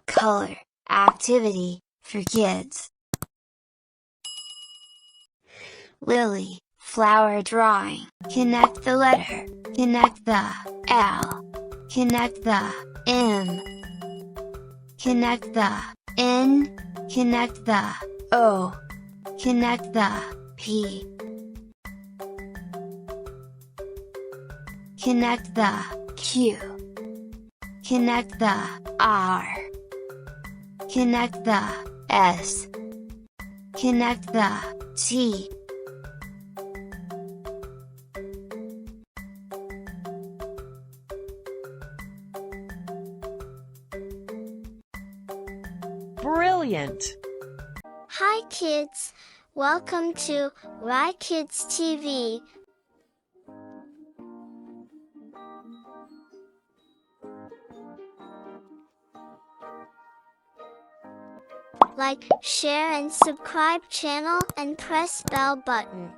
Color activity for kids. Lily, flower drawing. Connect the letter. Connect the L. Connect the M. Connect the N. Connect the O. Connect the P. Connect the Q. Connect the R. Connect the S. Connect the T. Brilliant! Hi kids! Welcome to Rye Kids TV. Like, share and subscribe channel and press bell button.